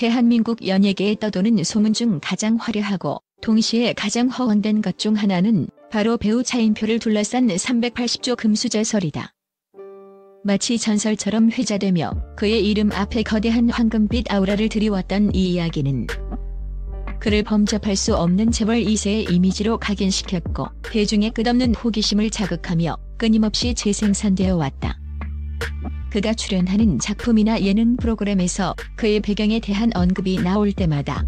대한민국 연예계에 떠도는 소문 중 가장 화려하고 동시에 가장 허황된 것 중 하나는 바로 배우 차인표를 둘러싼 380조 금수저설이다. 마치 전설처럼 회자되며 그의 이름 앞에 거대한 황금빛 아우라를 드리웠던 이 이야기는 그를 범접할 수 없는 재벌 2세의 이미지로 각인시켰고 대중의 끝없는 호기심을 자극하며 끊임없이 재생산되어 왔다. 그가 출연하는 작품이나 예능 프로그램에서 그의 배경에 대한 언급이 나올 때마다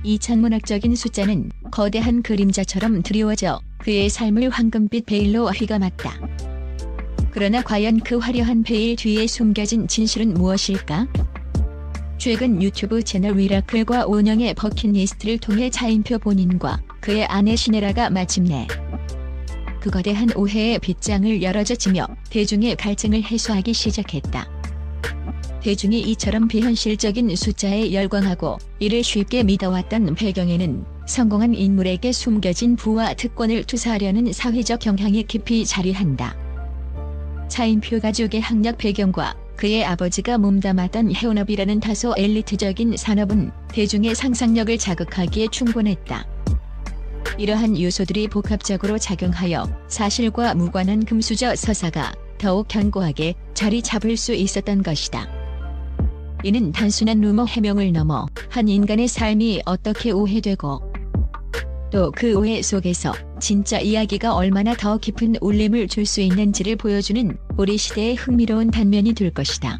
이 천문학적인 숫자는 거대한 그림자처럼 드리워져 그의 삶을 황금빛 베일로 휘감았다. 그러나 과연 그 화려한 베일 뒤에 숨겨진 진실은 무엇일까? 최근 유튜브 채널 미라클과 온영의 버킷리스트를 통해 차인표 본인과 그의 아내 신혜라가 마침내 그 거대한 오해의 빗장을 열어젖히며 대중의 갈증을 해소하기 시작했다. 대중이 이처럼 비현실적인 숫자에 열광하고 이를 쉽게 믿어왔던 배경에는 성공한 인물에게 숨겨진 부와 특권을 투사하려는 사회적 경향이 깊이 자리한다. 차인표 가족의 학력 배경과 그의 아버지가 몸담았던 해운업이라는 다소 엘리트적인 산업은 대중의 상상력을 자극하기에 충분했다. 이러한 요소들이 복합적으로 작용하여 사실과 무관한 금수저 서사가 더욱 견고하게 자리 잡을 수 있었던 것이다. 이는 단순한 루머 해명을 넘어 한 인간의 삶이 어떻게 오해되고 또 그 오해 속에서 진짜 이야기가 얼마나 더 깊은 울림을 줄 수 있는지를 보여주는 우리 시대의 흥미로운 단면이 될 것이다.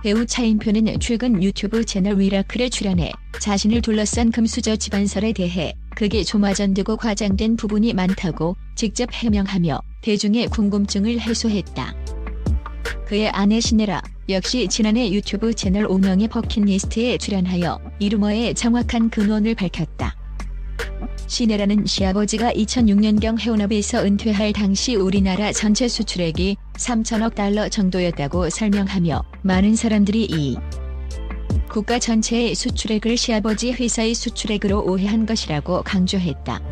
배우 차인표는 최근 유튜브 채널 미라클에 출연해 자신을 둘러싼 금수저 집안설에 대해 극에 조마전되고 과장된 부분이 많다고 직접 해명하며 대중의 궁금증을 해소했다. 그의 아내 신혜라 역시 지난해 유튜브 채널 온영의 버킷리스트에 출연하여 이 루머의 정확한 근원을 밝혔다. 신혜라는 시아버지가 2006년경 해운업에서 은퇴할 당시 우리나라 전체 수출액이 3천억 달러 정도였다고 설명하며 많은 사람들이 이 국가 전체의 수출액을 시아버지 회사의 수출액으로 오해한 것이라고 강조했다.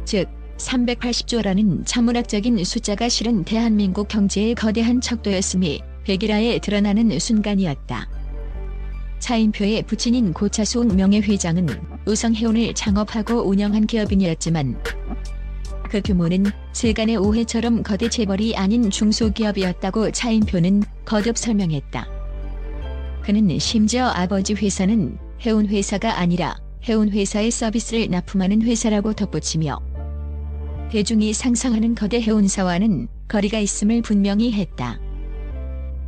즉 380조라는 천문학적인 숫자가 실은 대한민국 경제의 거대한 척도였음이 백일화에 드러나는 순간이었다. 차인표의 부친인 고차수웅 명예회장은 우성해운을 창업하고 운영한 기업인이었지만 그 규모는 세간의 오해처럼 거대 재벌이 아닌 중소기업이었다고 차인표는 거듭 설명했다. 그는 심지어 아버지 회사는 해운회사가 아니라 해운회사의 서비스를 납품하는 회사라고 덧붙이며 대중이 상상하는 거대 해운사와는 거리가 있음을 분명히 했다.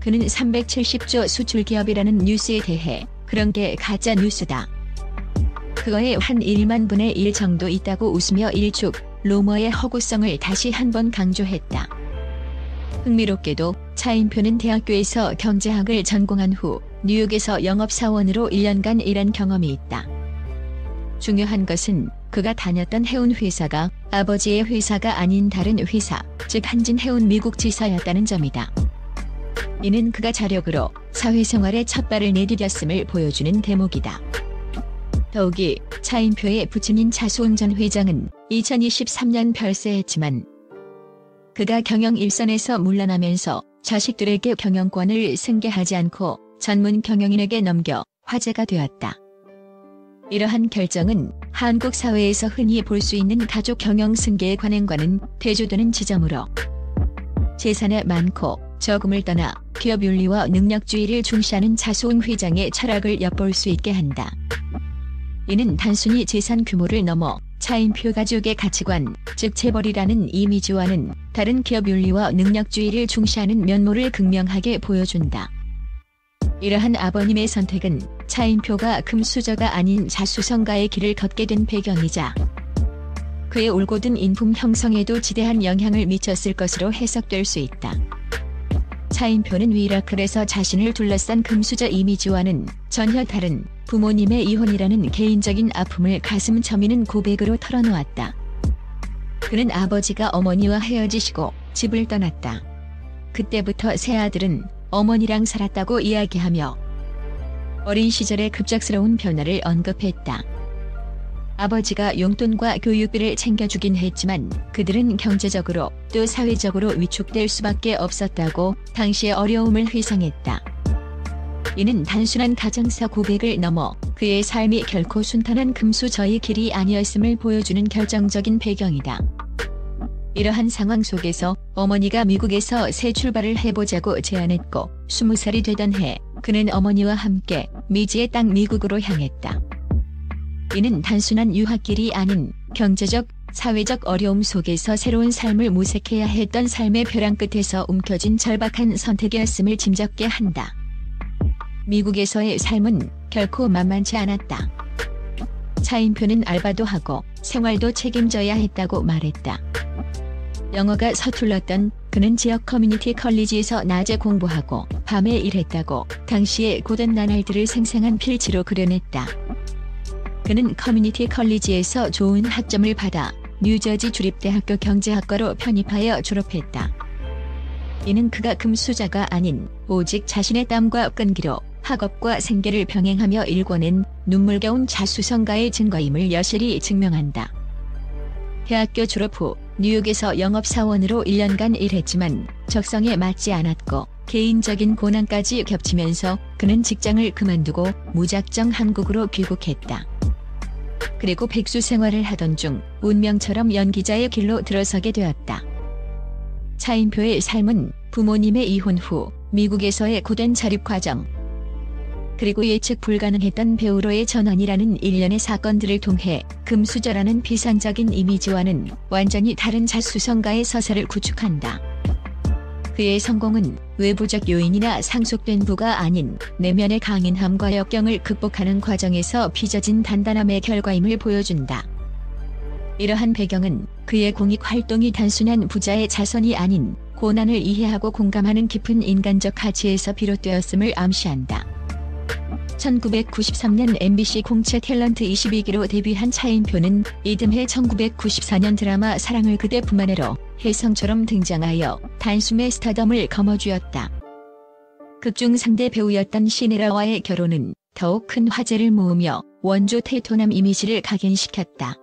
그는 370조 수출기업이라는 뉴스에 대해 그런 게 가짜 뉴스다. 그거에 한 1만 분의 1 정도 있다고 웃으며 일축 루머의 허구성을 다시 한번 강조했다. 흥미롭게도 차인표는 대학교에서 경제학을 전공한 후 뉴욕에서 영업사원으로 1년간 일한 경험이 있다. 중요한 것은 그가 다녔던 해운회사가 아버지의 회사가 아닌 다른 회사, 즉 한진해운 미국 지사였다는 점이다. 이는 그가 자력으로 사회생활에 첫 발을 내디뎠음을 보여주는 대목이다. 더욱이 차인표의 부친인 차수웅 전 회장은 2023년 별세했지만 그가 경영 일선에서 물러나면서 자식들에게 경영권을 승계하지 않고 전문 경영인에게 넘겨 화제가 되었다. 이러한 결정은 한국 사회에서 흔히 볼 수 있는 가족 경영 승계의 관행과는 대조되는 지점으로 재산에 많고 적음을 떠나 기업 윤리와 능력주의를 중시하는 차수웅 회장의 철학을 엿볼 수 있게 한다. 이는 단순히 재산 규모를 넘어 차인표 가족의 가치관, 즉 재벌이라는 이미지와는 다른 기업 윤리와 능력주의를 중시하는 면모를 극명하게 보여준다. 이러한 아버님의 선택은 차인표가 금수저가 아닌 자수성가의 길을 걷게 된 배경이자 그의 올곧은 인품 형성에도 지대한 영향을 미쳤을 것으로 해석될 수 있다. 차인표는 미라클에서 자신을 둘러싼 금수저 이미지와는 전혀 다른 부모님의 이혼이라는 개인적인 아픔을 가슴 저미는 고백으로 털어놓았다. 그는 아버지가 어머니와 헤어지시고 집을 떠났다. 그때부터 세 아들은 어머니랑 살았다고 이야기하며 어린 시절의 급작스러운 변화를 언급했다. 아버지가 용돈과 교육비를 챙겨주긴 했지만 그들은 경제적으로 또 사회적으로 위축될 수밖에 없었다고 당시의 어려움을 회상했다. 이는 단순한 가정사 고백을 넘어 그의 삶이 결코 순탄한 금수저의 길이 아니었음을 보여주는 결정적인 배경이다. 이러한 상황 속에서 어머니가 미국에서 새 출발을 해보자고 제안했고 20살이 되던 해 그는 어머니와 함께 미지의 땅 미국으로 향했다. 이는 단순한 유학길이 아닌 경제적, 사회적 어려움 속에서 새로운 삶을 모색해야 했던 삶의 벼랑 끝에서 움켜쥔 절박한 선택이었음을 짐작케 한다. 미국에서의 삶은 결코 만만치 않았다. 차인표는 알바도 하고 생활도 책임져야 했다고 말했다. 영어가 서툴렀던 그는 지역 커뮤니티 컬리지에서 낮에 공부하고 밤에 일했다고 당시의 고된 나날들을 생생한 필지로 그려냈다. 그는 커뮤니티 컬리지에서 좋은 학점을 받아 뉴저지 주립대학교 경제학과로 편입하여 졸업했다. 이는 그가 금수저가 아닌 오직 자신의 땀과 끈기로 학업과 생계를 병행하며 일궈낸 눈물겨운 자수성가의 증거임을 여실히 증명한다. 대학교 졸업 후 뉴욕에서 영업사원으로 1년간 일했지만 적성에 맞지 않았고 개인적인 고난까지 겹치면서 그는 직장을 그만두고 무작정 한국으로 귀국했다. 그리고 백수 생활을 하던 중 운명처럼 연기자의 길로 들어서게 되었다. 차인표의 삶은 부모님의 이혼 후 미국에서의 고된 자립과정, 그리고 예측 불가능했던 배우로의 전환이라는 일련의 사건들을 통해 금수저라는 비상적인 이미지와는 완전히 다른 자수성가의 서사를 구축한다. 그의 성공은 외부적 요인이나 상속된 부가 아닌 내면의 강인함과 역경을 극복하는 과정에서 빚어진 단단함의 결과임을 보여준다. 이러한 배경은 그의 공익 활동이 단순한 부자의 자선이 아닌 고난을 이해하고 공감하는 깊은 인간적 가치에서 비롯되었음을 암시한다. 1993년 MBC 공채 탤런트 22기로 데뷔한 차인표는 이듬해 1994년 드라마 사랑을 그대 품 안에로 혜성처럼 등장하여 단숨에 스타덤을 거머쥐었다. 극중 상대 배우였던 시네라와의 결혼은 더욱 큰 화제를 모으며 원조 태토남 이미지를 각인시켰다.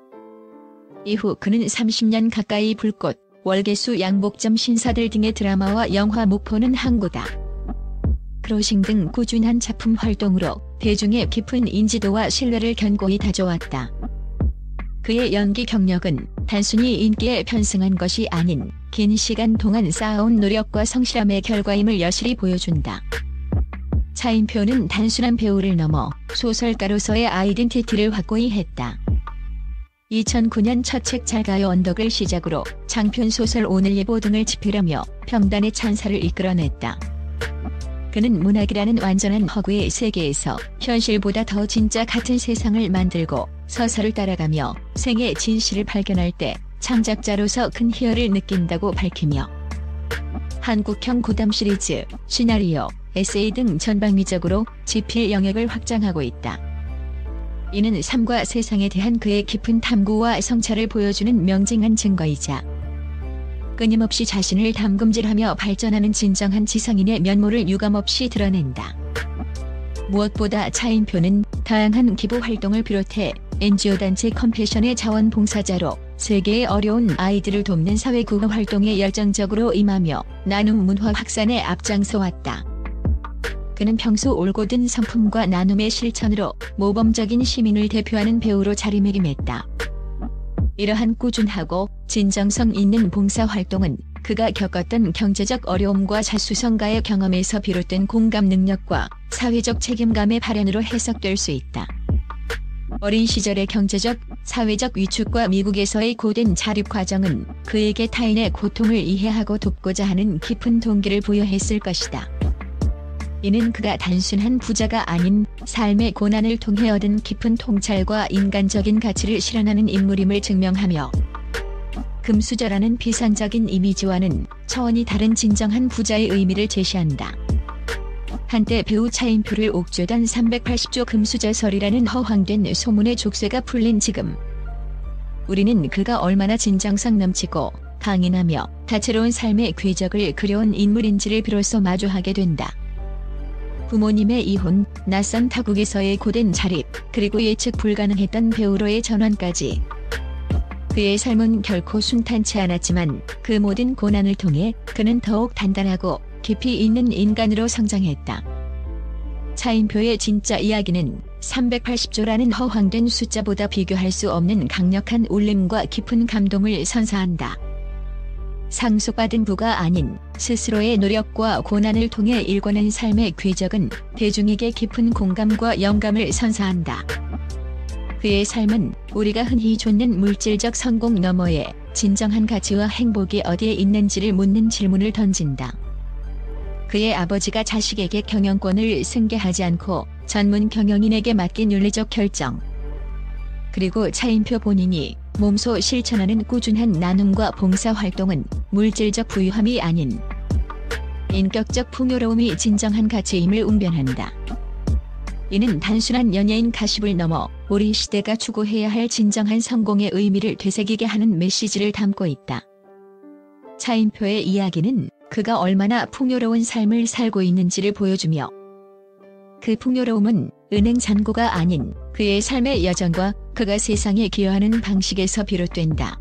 이후 그는 30년 가까이 불꽃, 월계수 양복점 신사들 등의 드라마와 영화 목포는 항구다, 크로싱 등 꾸준한 작품 활동으로 대중의 깊은 인지도와 신뢰를 견고히 다져왔다. 그의 연기 경력은 단순히 인기에 편승한 것이 아닌 긴 시간 동안 쌓아온 노력과 성실함의 결과임을 여실히 보여준다. 차인표는 단순한 배우를 넘어 소설가로서의 아이덴티티를 확고히 했다. 2009년 첫 책 잘가요 언덕을 시작으로 장편소설 오늘예보 등을 집필하며 평단의 찬사를 이끌어냈다. 그는 문학이라는 완전한 허구의 세계에서 현실보다 더 진짜 같은 세상을 만들고 서사를 따라가며 생의 진실을 발견할 때 창작자로서 큰 희열을 느낀다고 밝히며 한국형 고담 시리즈, 시나리오, 에세이 등 전방위적으로 집필 영역을 확장하고 있다. 이는 삶과 세상에 대한 그의 깊은 탐구와 성찰을 보여주는 명징한 증거이자 끊임없이 자신을 담금질하며 발전하는 진정한 지성인의 면모를 유감없이 드러낸다. 무엇보다 차인표는 다양한 기부 활동을 비롯해 NGO 단체 컴패션의 자원봉사자로 세계의 어려운 아이들을 돕는 사회구호 활동에 열정적으로 임하며 나눔 문화 확산에 앞장서왔다. 그는 평소 올곧은 성품과 나눔의 실천으로 모범적인 시민을 대표하는 배우로 자리매김했다. 이러한 꾸준하고 진정성 있는 봉사활동은 그가 겪었던 경제적 어려움과 자수성가의 경험에서 비롯된 공감 능력과 사회적 책임감의 발현으로 해석될 수 있다. 어린 시절의 경제적, 사회적 위축과 미국에서의 고된 자립 과정은 그에게 타인의 고통을 이해하고 돕고자 하는 깊은 동기를 부여했을 것이다. 이는 그가 단순한 부자가 아닌 삶의 고난을 통해 얻은 깊은 통찰과 인간적인 가치를 실현하는 인물임을 증명하며 금수저라는 비상적인 이미지와는 차원이 다른 진정한 부자의 의미를 제시한다. 한때 배우 차인표를 옥죄던 380조 금수저설이라는 허황된 소문의 족쇄가 풀린 지금, 우리는 그가 얼마나 진정성 넘치고 강인하며 다채로운 삶의 궤적을 그려온 인물인지를 비로소 마주하게 된다. 부모님의 이혼, 낯선 타국에서의 고된 자립, 그리고 예측 불가능했던 배우로의 전환까지. 그의 삶은 결코 순탄치 않았지만 그 모든 고난을 통해 그는 더욱 단단하고 깊이 있는 인간으로 성장했다. 차인표의 진짜 이야기는 380조라는 허황된 숫자보다 비교할 수 없는 강력한 울림과 깊은 감동을 선사한다. 상속받은 부가 아닌 스스로의 노력과 고난을 통해 일궈낸 삶의 궤적은 대중에게 깊은 공감과 영감을 선사한다. 그의 삶은 우리가 흔히 좇는 물질적 성공 너머에 진정한 가치와 행복이 어디에 있는지를 묻는 질문을 던진다. 그의 아버지가 자식에게 경영권을 승계하지 않고 전문 경영인에게 맡긴 윤리적 결정. 그리고 차인표 본인이 몸소 실천하는 꾸준한 나눔과 봉사활동은 물질적 부유함이 아닌 인격적 풍요로움이 진정한 가치임을 웅변한다. 이는 단순한 연예인 가십을 넘어 우리 시대가 추구해야 할 진정한 성공의 의미를 되새기게 하는 메시지를 담고 있다. 차인표의 이야기는 그가 얼마나 풍요로운 삶을 살고 있는지를 보여주며 그 풍요로움은 은행 잔고가 아닌 그의 삶의 여정과 그가 세상에 기여하는 방식에서 비롯된다.